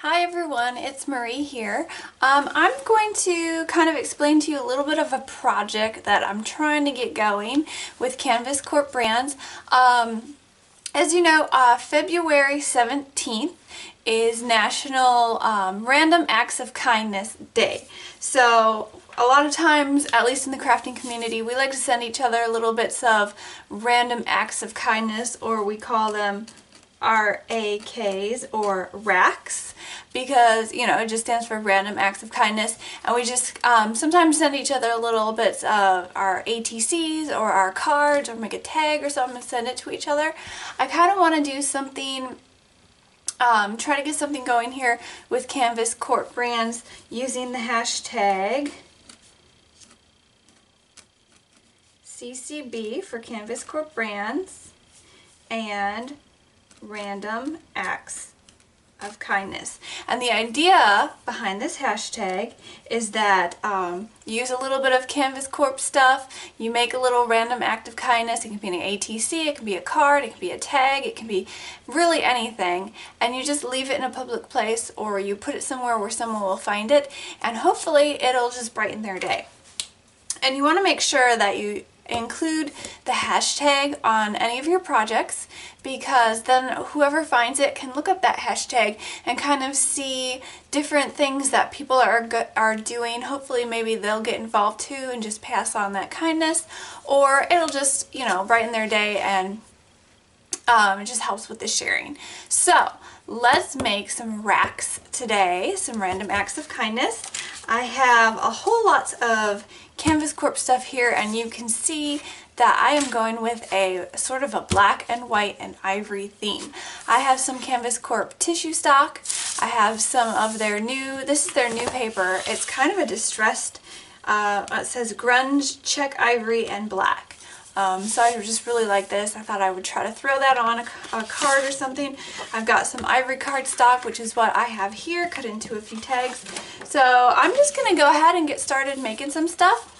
Hi everyone, it's Marie here. I'm going to kind of explain to you a little bit of a project that I'm trying to get going with Canvas Corp brands. As you know, February 17th is National Random Acts of Kindness Day. So a lot of times, at least in the crafting community, we like to send each other little bits of random acts of kindness, or we call them RAKs or racks, because it just stands for random acts of kindness, and we just sometimes send each other little bits of our ATCs or our cards, or make a tag or something and send it to each other. I kind of want to do something, try to get something going here with Canvas Corp brands using the hashtag CCB for Canvas Corp brands and random acts of kindness. And the idea behind this hashtag is that you use a little bit of Canvas Corp stuff, you make a little random act of kindness. It can be an ATC, it can be a card, it can be a tag, it can be really anything, and you just leave it in a public place, or you put it somewhere where someone will find it, and hopefully it'll just brighten their day. And you want to make sure that you include the hashtag on any of your projects, because then whoever finds it can look up that hashtag and kind of see different things that people are doing. Hopefully maybe they'll get involved too and just pass on that kindness, or it'll just brighten their day, and it just helps with the sharing. So let's make some racks today, some random acts of kindness. I have a whole lot of Canvas Corp stuff here, and you can see that I am going with a sort of a black and white and ivory theme. I have some Canvas Corp tissue stock. I have some of their this is their new paper. It's kind of a distressed, it says grunge, check ivory, and black. So I just really like this. I thought I would try to throw that on a card or something. I've got some ivory cardstock, which is what I have here, cut into a few tags. So I'm just going to go ahead and get started making some stuff.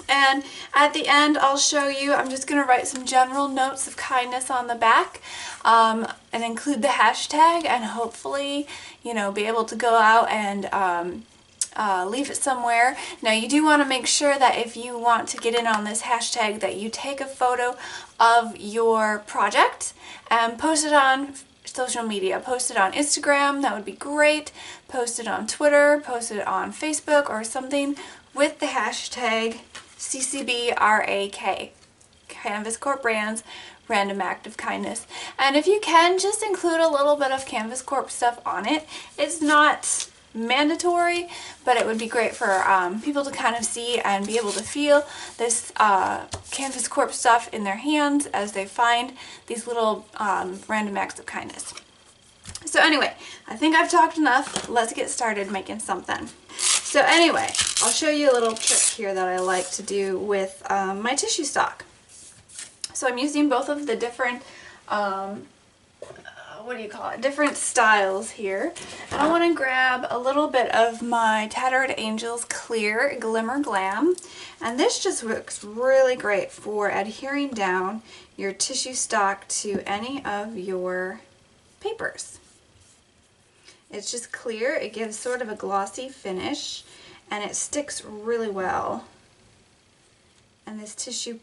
And at the end, I'll show you, I'm just going to write some general notes of kindness on the back, and include the hashtag, and hopefully, be able to go out and leave it somewhere. Now you do want to make sure that if you want to get in on this hashtag, that you take a photo of your project and post it on social media. Post it on Instagram, that would be great. Post it on Twitter, post it on Facebook or something with the hashtag CCBRAK, Canvas Corp brands, random act of kindness. And if you can, just include a little bit of Canvas Corp stuff on it. It's not mandatory, but it would be great for people to kind of see and be able to feel this Canvas Corp stuff in their hands as they find these little random acts of kindness. So anyway, I think I've talked enough. Let's get started making something. So anyway, I'll show you a little trick here that I like to do with my tissue stock. So I'm using both of the different different styles here. And I want to grab a little bit of my Tattered Angels Clear Glimmer Glam, and this just works really great for adhering down your tissue stock to any of your papers. It's just clear, it gives sort of a glossy finish, and it sticks really well, and this tissue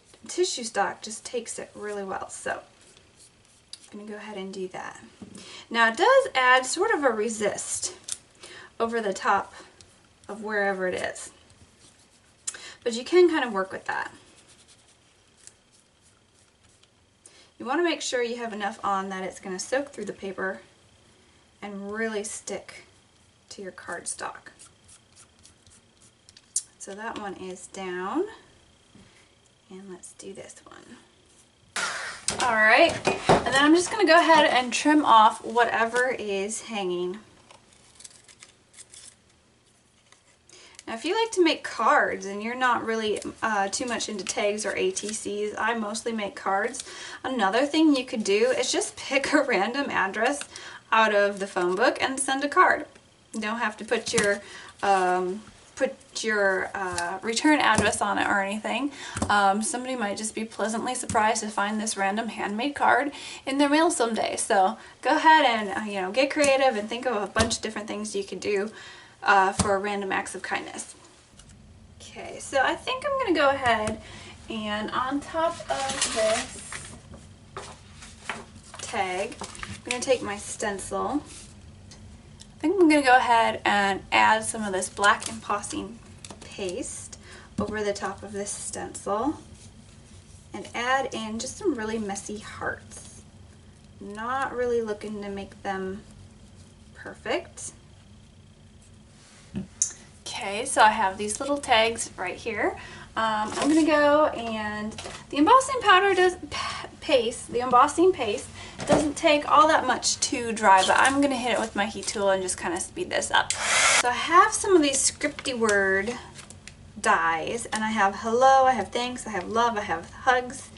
stock just takes it really well. So I'm going to go ahead and do that. Now it does add sort of a resist over the top of wherever it is, but you can kind of work with that. You want to make sure you have enough on that it's going to soak through the paper and really stick to your cardstock. So that one is down, and let's do this one. Alright, and then I'm just going to go ahead and trim off whatever is hanging. Now if you like to make cards and you're not really too much into tags or ATCs, I mostly make cards. Another thing you could do is just pick a random address out of the phone book and send a card. You don't have to put your put your return address on it or anything. Somebody might just be pleasantly surprised to find this random handmade card in their mail someday. So go ahead and you know, get creative and think of a bunch of different things you could do for random acts of kindness. Okay, so I think I'm going to go ahead and on top of this tag, I'm going to take my stencil. I think I'm going to go ahead and add some of this black embossing paste over the top of this stencil and add in just some really messy hearts. Not really looking to make them perfect. Okay, so I have these little tags right here. I'm going to go and the embossing paste doesn't take all that much to dry, but I'm going to hit it with my heat tool and just kind of speed this up. So I have some of these scripty word dies, and I have hello, I have thanks, I have love, I have hugs,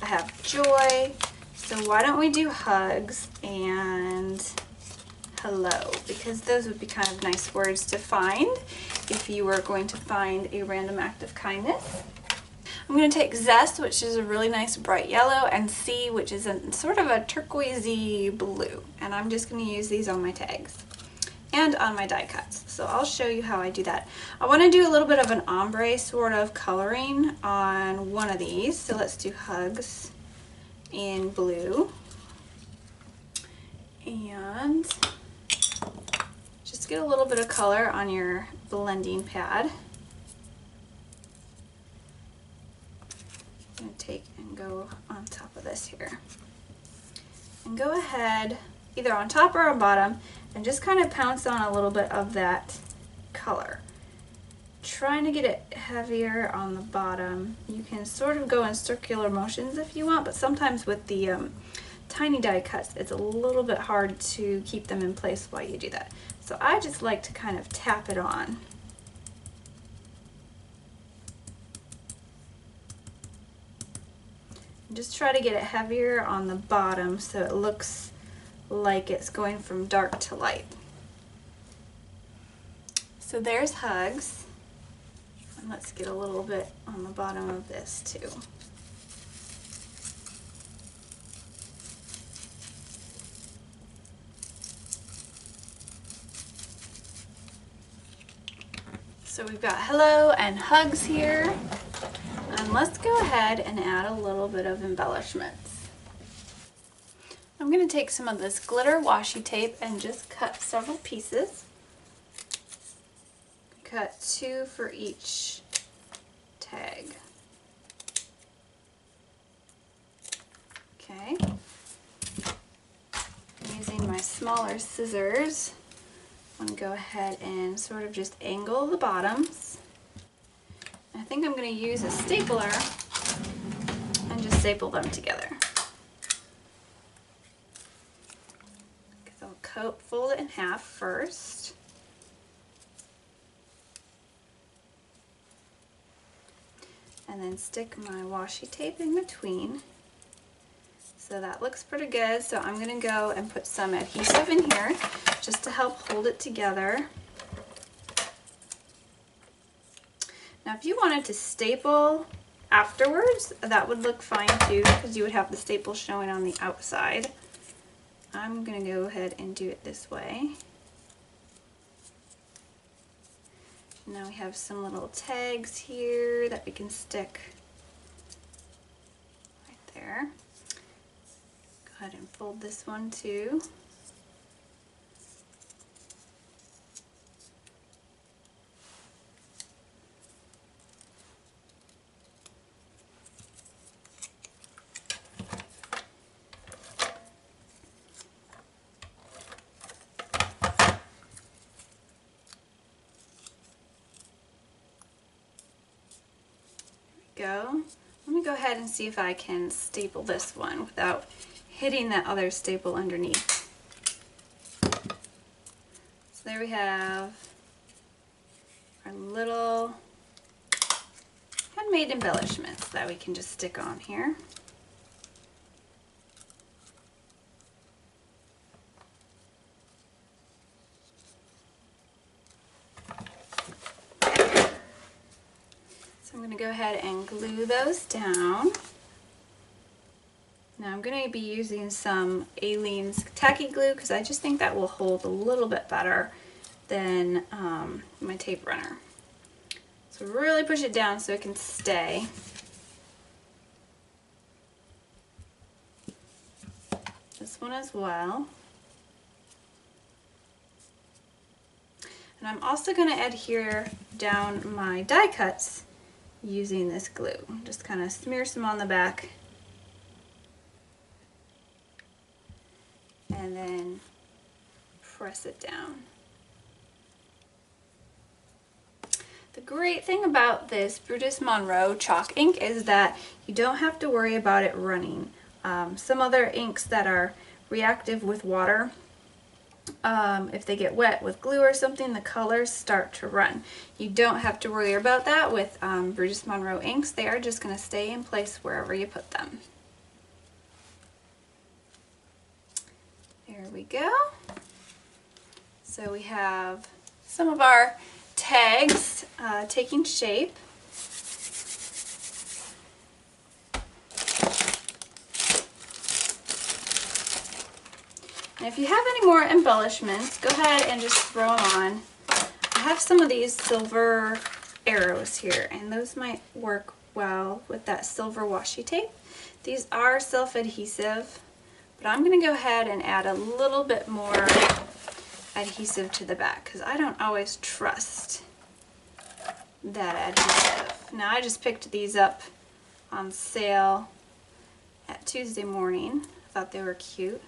I have joy. So why don't we do hugs and hello, because those would be kind of nice words to find if you were going to find a random act of kindness. I'm going to take Zest, which is a really nice bright yellow, and C, which is a sort of a turquoisey blue, and I'm just going to use these on my tags and on my die cuts. So I'll show you how I do that. I want to do a little bit of an ombre sort of coloring on one of these, so let's do hugs in blue, and just get a little bit of color on your blending pad. I'm going to take and go on top of this here. And go ahead, either on top or on bottom, and just kind of pounce on a little bit of that color. Trying to get it heavier on the bottom. You can sort of go in circular motions if you want, but sometimes with the tiny die cuts, it's a little bit hard to keep them in place while you do that. So I just like to kind of tap it on. Just try to get it heavier on the bottom so it looks like it's going from dark to light. So there's hugs. And let's get a little bit on the bottom of this too. So we've got hello and hugs here. And let's go ahead and add a little bit of embellishments. I'm going to take some of this glitter washi tape and just cut several pieces. Cut 2 for each tag. Okay. Using my smaller scissors, I'm going to go ahead and sort of just angle the bottoms. I think I'm going to use a stapler and just staple them together. I'll fold it in half first. And then stick my washi tape in between. So that looks pretty good. So I'm going to go and put some adhesive in here just to help hold it together. Now if you wanted to staple afterwards, that would look fine too, because you would have the staple showing on the outside. I'm going to go ahead and do it this way. Now we have some little tags here that we can stick right there. Go ahead and fold this one too. Go. Let me go ahead and see if I can staple this one without hitting that other staple underneath. So there we have our little handmade embellishments that we can just stick on here. going to go ahead and glue those down. Now I'm going to be using some Aleene's tacky glue because I just think that will hold a little bit better than my tape runner. So really push it down so it can stay. This one as well. And I'm also going to adhere down my die cuts using this glue. Just kind of smear some on the back. And then press it down. The great thing about this Brutus Monroe chalk ink is that you don't have to worry about it running. Some other inks that are reactive with water, if they get wet with glue or something, the colors start to run. You don't have to worry about that with Brutus Monroe inks. They are just going to stay in place wherever you put them. There we go. So we have some of our tags taking shape. And if you have any more embellishments, go ahead and just throw them on. I have some of these silver arrows here, and those might work well with that silver washi tape. These are self-adhesive, but I'm going to go ahead and add a little bit more adhesive to the back because I don't always trust that adhesive. Now I just picked these up on sale at Tuesday morning. I thought they were cute.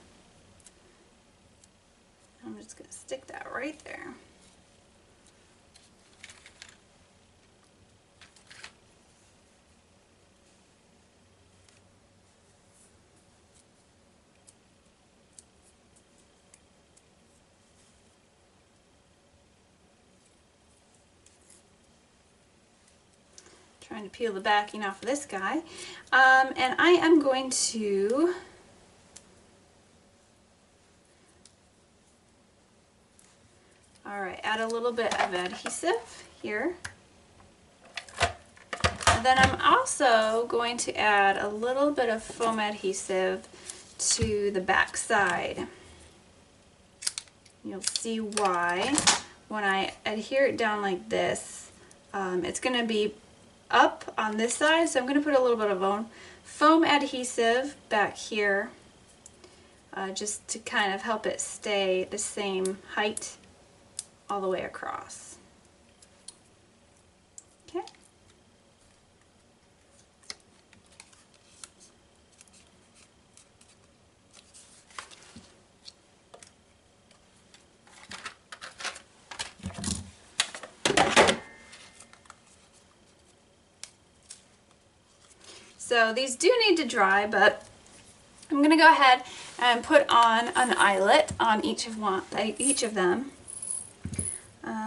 I'm just going to stick that right there. Trying to peel the backing off of this guy. And I am going to add a little bit of adhesive here. And then I'm also going to add a little bit of foam adhesive to the back side. You'll see why when I adhere it down like this. It's going to be up on this side, so I'm going to put a little bit of foam adhesive back here just to kind of help it stay the same height all the way across. Okay. So these do need to dry, but I'm going to go ahead and put on an eyelet on each of them.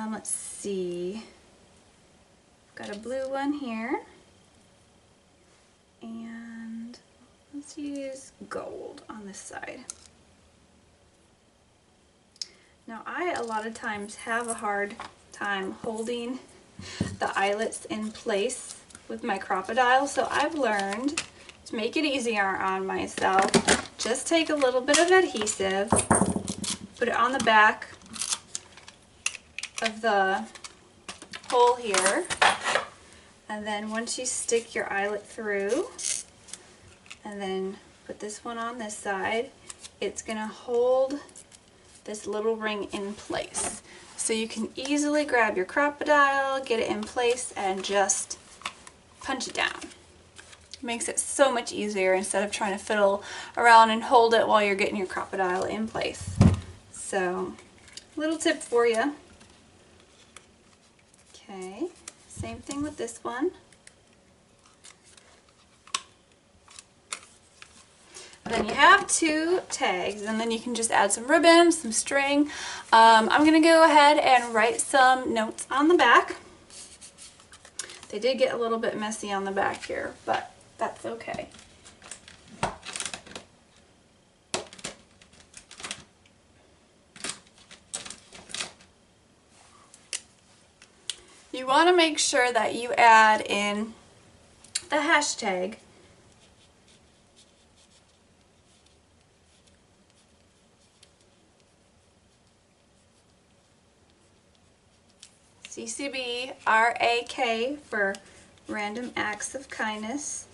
Let's see. Got a blue one here, and let's use gold on this side. Now I a lot of times have a hard time holding the eyelets in place with my crocodile, so I've learned to make it easier on myself. Just take a little bit of adhesive, put it on the back of the hole here, and then once you stick your eyelet through and then put this one on this side, it's going to hold this little ring in place. So you can easily grab your crocodile, get it in place, and just punch it down. Makes it so much easier instead of trying to fiddle around and hold it while you're getting your crocodile in place. So, little tip for you. Okay, same thing with this one. And then you have two tags, and then you can just add some ribbon, some string. I'm going to go ahead and write some notes on the back. They did get a little bit messy on the back here, but that's okay. You want to make sure that you add in the hashtag CCBRAK for Random Acts of Kindness.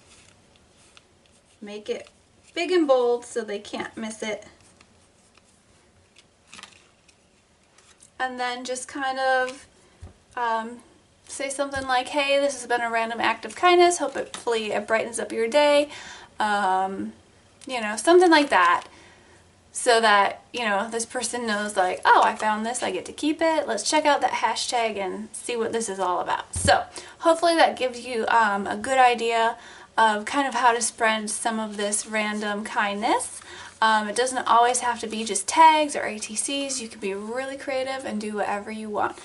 Make it big and bold so they can't miss it. And then just kind of say something like, hey, this has been a random act of kindness. Hopefully it brightens up your day. You know, something like that. So that, you know, this person knows like, oh, I found this, I get to keep it. Let's check out that hashtag and see what this is all about. So hopefully that gives you a good idea of kind of how to spread some of this random kindness. It doesn't always have to be just tags or ATCs. You can be really creative and do whatever you want.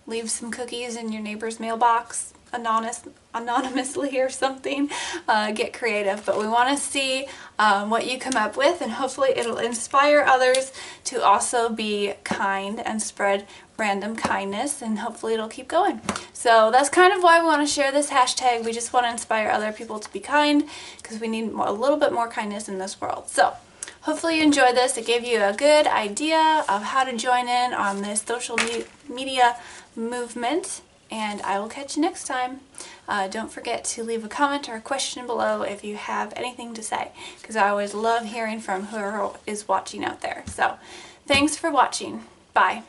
Leave some cookies in your neighbor's mailbox anonymously or something. Get creative, but we want to see what you come up with, and hopefully it'll inspire others to also be kind and spread random kindness, and hopefully it'll keep going. So that's kind of why we want to share this hashtag. We just want to inspire other people to be kind, because we need a little bit more kindness in this world. So hopefully you enjoyed this. It gave you a good idea of how to join in on this social media movement, and I will catch you next time. Don't forget to leave a comment or a question below if you have anything to say, because I always love hearing from whoever is watching out there. So thanks for watching. Bye.